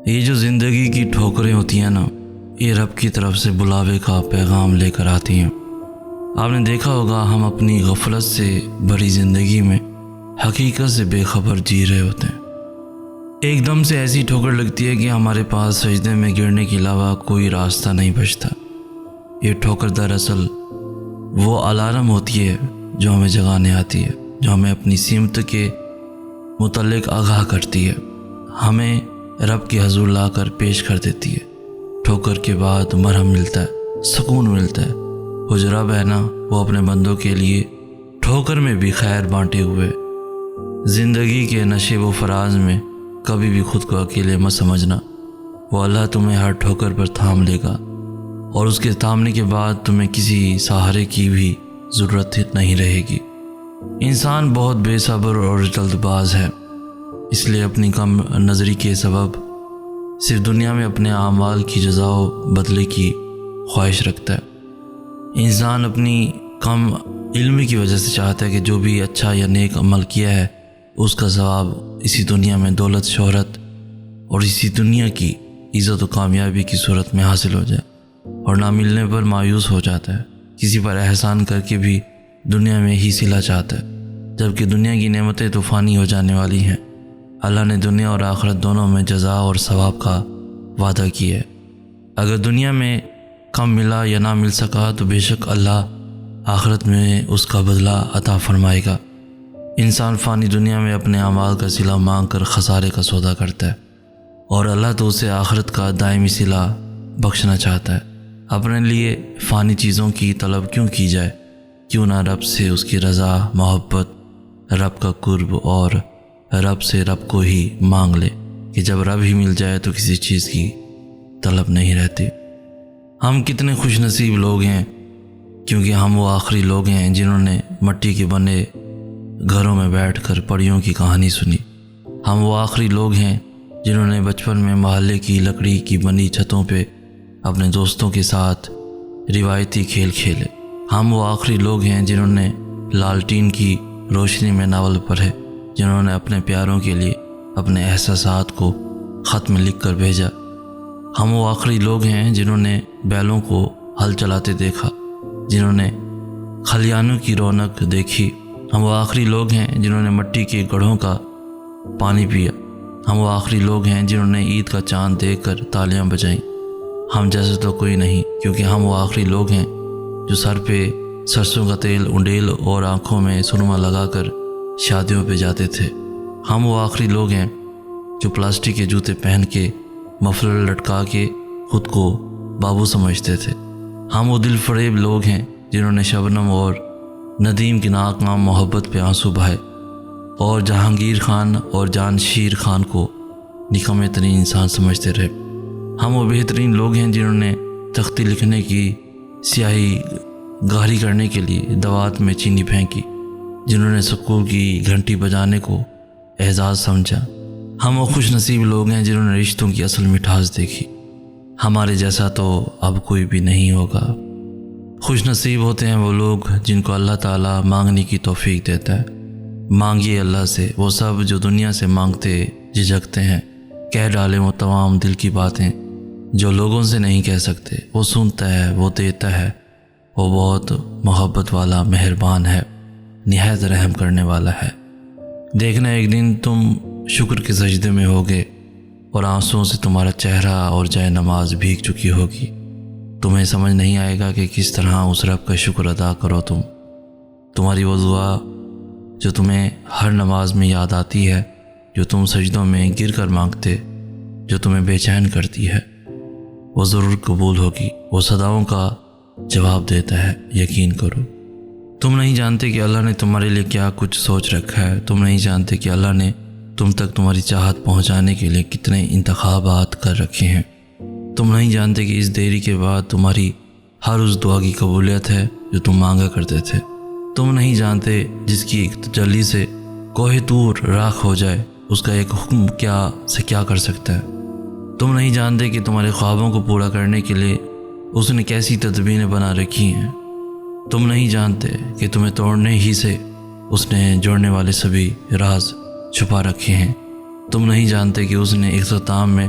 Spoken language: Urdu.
یہ جو زندگی کی ٹھوکریں ہوتی ہیں نا، یہ رب کی طرف سے بلاوے کا پیغام لے کر آتی ہیں۔ آپ نے دیکھا ہوگا ہم اپنی غفلت سے بھری زندگی میں حقیقت سے بے خبر جی رہے ہوتے ہیں۔ ایک دم سے ایسی ٹھوکر لگتی ہے کہ ہمارے پاس سجدے میں گرنے کے علاوہ کوئی راستہ نہیں بچتا۔ یہ ٹھوکر دراصل وہ الارم ہوتی ہے جو ہمیں جگانے آتی ہے، جو ہمیں اپنی سمت کے متعلق آگاہ کرتی ہے، ہمیں رب کے حضور لا کر پیش کر دیتی ہے۔ ٹھوکر کے بعد مرہم ملتا ہے، سکون ملتا ہے۔ وہ جو رب ہے نا، وہ اپنے بندوں کے لیے ٹھوکر میں بھی خیر بانٹے ہوئے۔ زندگی کے نشے و فراز میں کبھی بھی خود کو اکیلے مت سمجھنا۔ وہ اللہ تمہیں ہر ٹھوکر پر تھام لے گا، اور اس کے تھامنے کے بعد تمہیں کسی سہارے کی بھی ضرورت نہیں رہے گی۔ انسان بہت بے صبر اور جلد باز ہے، اس لیے اپنی کم نظری کے سبب صرف دنیا میں اپنے اعمال کی جزا و بدلے کی خواہش رکھتا ہے۔ انسان اپنی کم علمی کی وجہ سے چاہتا ہے کہ جو بھی اچھا یا نیک عمل کیا ہے اس کا ثواب اسی دنیا میں دولت، شہرت اور اسی دنیا کی عزت و کامیابی کی صورت میں حاصل ہو جائے، اور نہ ملنے پر مایوس ہو جاتا ہے۔ کسی پر احسان کر کے بھی دنیا میں ہی صلہ چاہتا ہے، جبکہ دنیا کی نعمتیں تو فانی ہو جانے والی ہیں۔ اللہ نے دنیا اور آخرت دونوں میں جزا اور ثواب کا وعدہ کیا ہے۔ اگر دنیا میں کم ملا یا نہ مل سکا تو بے شک اللہ آخرت میں اس کا بدلہ عطا فرمائے گا۔ انسان فانی دنیا میں اپنے اعمال کا صلہ مانگ کر خسارے کا سودا کرتا ہے، اور اللہ تو اسے آخرت کا دائمی صلہ بخشنا چاہتا ہے۔ اپنے لیے فانی چیزوں کی طلب کیوں کی جائے؟ کیوں نہ رب سے اس کی رضا، محبت، رب کا قرب اور رب سے رب کو ہی مانگ لے کہ جب رب ہی مل جائے تو کسی چیز کی طلب نہیں رہتی۔ ہم کتنے خوش نصیب لوگ ہیں، کیونکہ ہم وہ آخری لوگ ہیں جنہوں نے مٹی کے بنے گھروں میں بیٹھ کر پریوں کی کہانی سنی۔ ہم وہ آخری لوگ ہیں جنہوں نے بچپن میں محلے کی لکڑی کی بنی چھتوں پہ اپنے دوستوں کے ساتھ روایتی کھیل کھیلے۔ ہم وہ آخری لوگ ہیں جنہوں نے لالٹین کی روشنی میں ناول پڑھے، جنہوں نے اپنے پیاروں کے لیے اپنے احساسات کو خط میں لکھ کر بھیجا۔ ہم وہ آخری لوگ ہیں جنہوں نے بیلوں کو ہل چلاتے دیکھا، جنہوں نے کھلیانوں کی رونق دیکھی۔ ہم وہ آخری لوگ ہیں جنہوں نے مٹی کے گڑھوں کا پانی پیا۔ ہم وہ آخری لوگ ہیں جنہوں نے عید کا چاند دیکھ کر تالیاں بجائیں۔ ہم جیسے تو کوئی نہیں، کیونکہ ہم وہ آخری لوگ ہیں جو سر پہ سرسوں کا تیل انڈیل اور آنکھوں میں سرما لگا کر شادیوں پہ جاتے تھے۔ ہم وہ آخری لوگ ہیں جو پلاسٹک کے جوتے پہن کے مفلر لٹکا کے خود کو بابو سمجھتے تھے۔ ہم وہ دل فریب لوگ ہیں جنہوں نے شبنم اور ندیم کی ناکام محبت پہ آنسو بہائے، اور جہانگیر خان اور جانشیر خان کو نکمے ترین انسان سمجھتے رہے۔ ہم وہ بہترین لوگ ہیں جنہوں نے تختی لکھنے کی سیاہی گہری کرنے کے لیے دوات میں چینی پھینکی، جنہوں نے سکول کی گھنٹی بجانے کو اعزاز سمجھا۔ ہم وہ خوش نصیب لوگ ہیں جنہوں نے رشتوں کی اصل مٹھاس دیکھی۔ ہمارے جیسا تو اب کوئی بھی نہیں ہوگا۔ خوش نصیب ہوتے ہیں وہ لوگ جن کو اللہ تعالیٰ مانگنے کی توفیق دیتا ہے۔ مانگیے اللہ سے وہ سب جو دنیا سے مانگتے جھجکتے ہیں، کہہ ڈالیں وہ تمام دل کی باتیں جو لوگوں سے نہیں کہہ سکتے۔ وہ سنتا ہے، وہ دیتا ہے، وہ بہت محبت والا، مہربان ہے، نہایت رحم کرنے والا ہے۔ دیکھنا ایک دن تم شکر کے سجدے میں ہوگے اور آنسوؤں سے تمہارا چہرہ اور جائے نماز بھیگ چکی ہوگی۔ تمہیں سمجھ نہیں آئے گا کہ کس طرح اس رب کا شکر ادا کرو۔ تمہاری وہ دعا جو تمہیں ہر نماز میں یاد آتی ہے، جو تم سجدوں میں گر کر مانگتے، جو تمہیں بے چین کرتی ہے، وہ ضرور قبول ہوگی۔ وہ صداؤں کا جواب دیتا ہے، یقین کرو۔ تم نہیں جانتے کہ اللہ نے تمہارے لیے کیا کچھ سوچ رکھا ہے۔ تم نہیں جانتے کہ اللہ نے تم تک تمہاری چاہت پہنچانے کے لیے کتنے انتخابات کر رکھے ہیں۔ تم نہیں جانتے کہ اس دیری کے بعد تمہاری ہر اس دعا کی قبولیت ہے جو تم مانگا کرتے تھے۔ تم نہیں جانتے جس کی ایک تجلی سے کوہ طور راکھ ہو جائے، اس کا ایک حکم کیا کر سکتا ہے۔ تم نہیں جانتے کہ تمہارے خوابوں کو پورا کرنے کے لیے اس نے کیسی تدبیریں بنا رکھی ہیں۔ تم نہیں جانتے کہ تمہیں توڑنے ہی سے اس نے جوڑنے والے سبھی راز چھپا رکھے ہیں۔ تم نہیں جانتے کہ اس نے اختتام میں